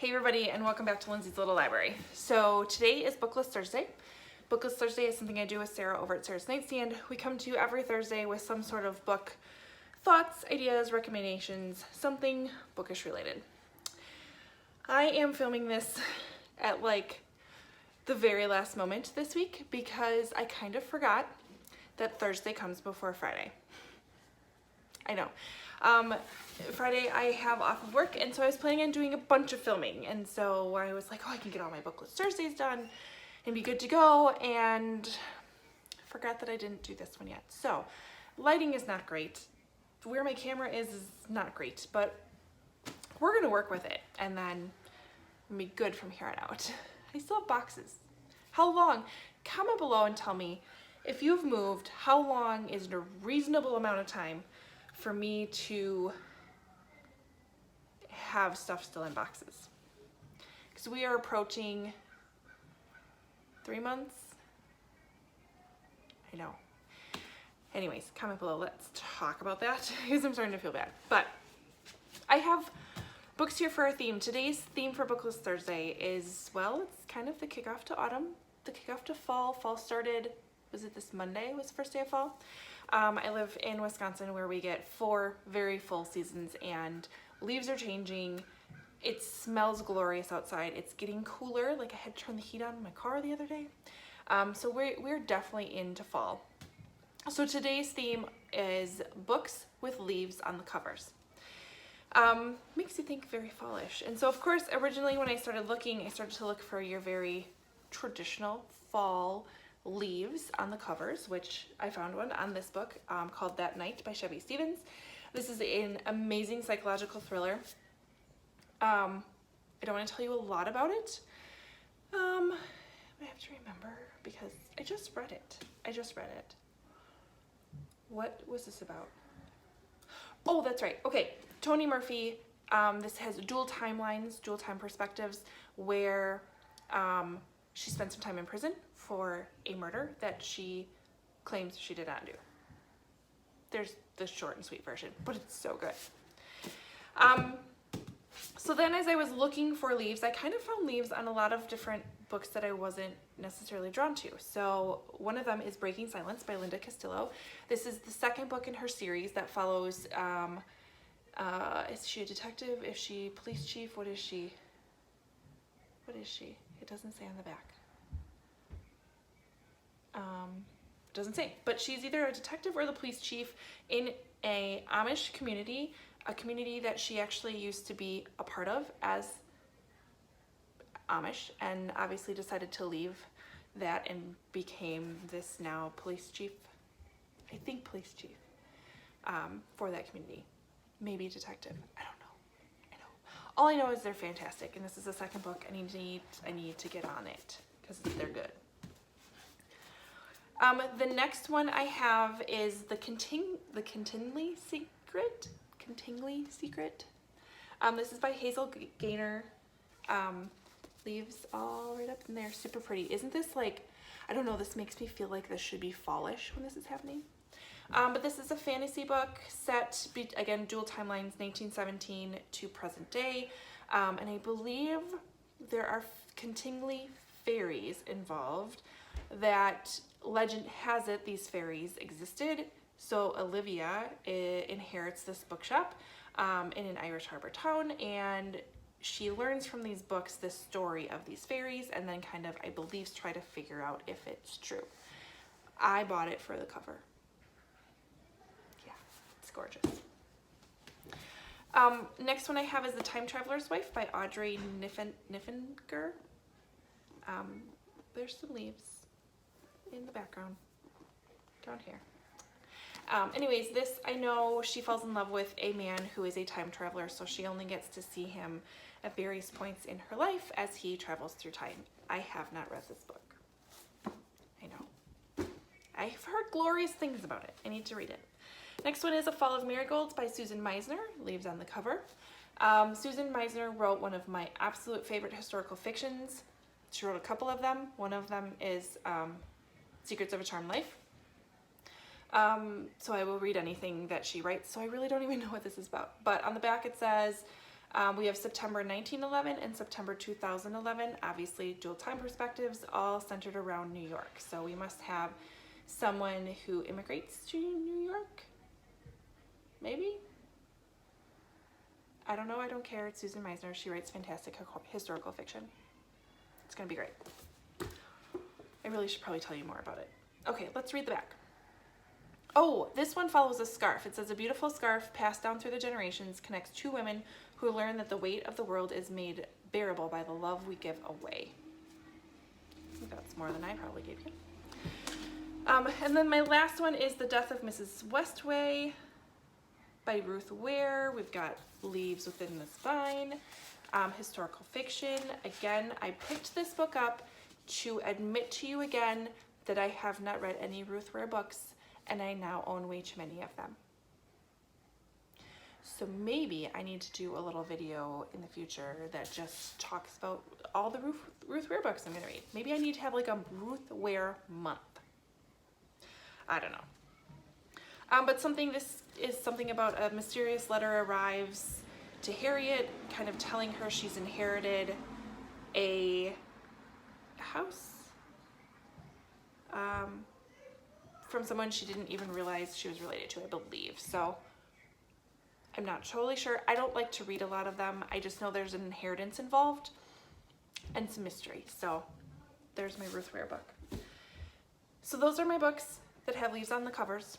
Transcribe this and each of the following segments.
Hey everybody, and welcome back to Lindsey's Little Library. So today is BookList Thursday. BookList Thursday is something I do with Sarah over at Sarah's Nightstand. We come to you every Thursday with some sort of book thoughts, ideas, recommendations, something bookish related. I am filming this at like the very last moment this week because I kind of forgot that Thursday comes before Friday. I know. Friday I have off of work, and so I was planning on doing a bunch of filming, and so I was like, oh, I can get all my BookList Thursdays done and be good to go, and forgot that I didn't do this one yet. So lighting is not great. Where my camera is not great, but we're gonna work with it, and then it'll be good from here on out. I still have boxes. How long? Comment below and tell me if you've moved, how long is a reasonable amount of time for me to have stuff still in boxes, because we are approaching 3 months. I know. Anyways, comment below. Let's talk about that because I'm starting to feel bad. But I have books here for our theme. Today's theme for BookList Thursday is, well, it's kind of the kickoff to autumn, the kickoff to fall. Fall started, was it this Monday was the first day of fall? I live in Wisconsin where we get 4 very full seasons and leaves are changing. It smells glorious outside. It's getting cooler. Like I had to turn the heat on in my car the other day. So we're definitely into fall. So today's theme is books with leaves on the covers. Makes you think very fallish. And so of course, originally when I started looking, I started to look for your very traditional fall leaves on the covers, which I found one on this book called That Night by Chevy Stevens. This is an amazing psychological thriller. I don't want to tell you a lot about it. I have to remember because I just read it. What was this about? Oh, that's right. Okay, Toni Murphy. This has dual timelines, dual time perspectives, where she spent some time in prison for a murder that she claims she did not do. There's the short and sweet version, but it's so good. So then as I was looking for leaves, I kind of found leaves on a lot of different books that I wasn't necessarily drawn to. So one of them is Breaking Silence by Linda Castillo. This is the second book in her series that follows, is she a detective? Is she police chief? What is she? What is she? It doesn't say on the back. Doesn't say, but she's either a detective or the police chief in a Amish community, a community that she actually used to be a part of as Amish, and obviously decided to leave that and became this now police chief, I think police chief, for that community. Maybe detective, I don't know. All I know is they're fantastic, and this is the second book. I need to get on it because they're good. The next one I have is the Continually Secret. This is by Hazel Gaynor. Leaves all right up in there, super pretty. Isn't this like, I don't know, this makes me feel like this should be fallish when this is happening. But this is a fantasy book set, again, dual timelines, 1917 to present day. And I believe there are continually fairies involved. That legend has it these fairies existed. So Olivia inherits this bookshop in an Irish harbor town, and she learns from these books this story of these fairies, and then kind of, I believe, try to figure out if it's true. I bought it for the cover. Yeah, it's gorgeous. Next one I have is The Time Traveler's Wife by Audrey Niffenegger. There's some leaves in the background down here. Anyways, this, I know she falls in love with a man who is a time traveler, so she only gets to see him at various points in her life as he travels through time. I have not read this book. I know. I've heard glorious things about it. I need to read it. Next one is A Follow Marigold by Susan Meisner, leaves on the cover. Susan Meisner wrote one of my absolute favorite historical fictions. She wrote a couple of them. One of them is Secrets of a Charmed Life. So I will read anything that she writes, so I really don't even know what this is about. But on the back it says, We have September 1911 and September 2011, obviously dual time perspectives, all centered around New York. So we must have someone who immigrates to New York, maybe? I don't know, I don't care. It's Susan Meisner. She writes fantastic historical fiction. It's gonna be great. I really should probably tell you more about it. Okay, let's read the back. Oh, this one follows a scarf. It says, a beautiful scarf passed down through the generations connects two women who learn that the weight of the world is made bearable by the love we give away. I think that's more than I probably gave you. And then my last one is The Death of Mrs Westway by Ruth Ware. We've got Leaves Within This Vine, historical fiction. Again, I picked this book up to admit to you again that I have not read any Ruth Ware books, and I now own way too many of them. So maybe I need to do a little video in the future that just talks about all the Ruth Ware books I'm gonna read. Maybe I need to have like a Ruth Ware month. I don't know. But this is something about a mysterious letter arrives to Harriet, kind of telling her she's inherited a house from someone she didn't even realize she was related to, I believe. So I'm not totally sure. I don't like to read a lot of them. I just know there's an inheritance involved and some mystery. So there's my Ruth Ware book. So those are my books that have leaves on the covers.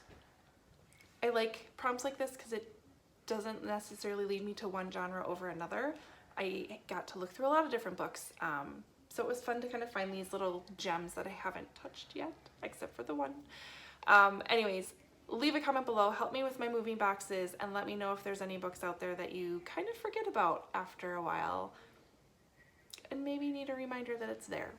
I like prompts like this because it doesn't necessarily lead me to one genre over another. I got to look through a lot of different books. So it was fun to kind of find these little gems that I haven't touched yet, except for the one. Anyways, leave a comment below, help me with my moving boxes, and let me know if there's any books out there that you kind of forget about after a while and maybe need a reminder that it's there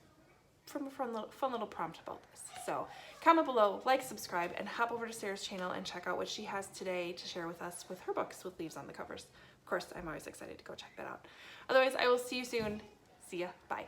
from a fun little prompt about this. So comment below, like, subscribe, and hop over to Sarah's channel and check out what she has today to share with us with her books with leaves on the covers. Of course, I'm always excited to go check that out. Otherwise, I will see you soon. See ya. Bye.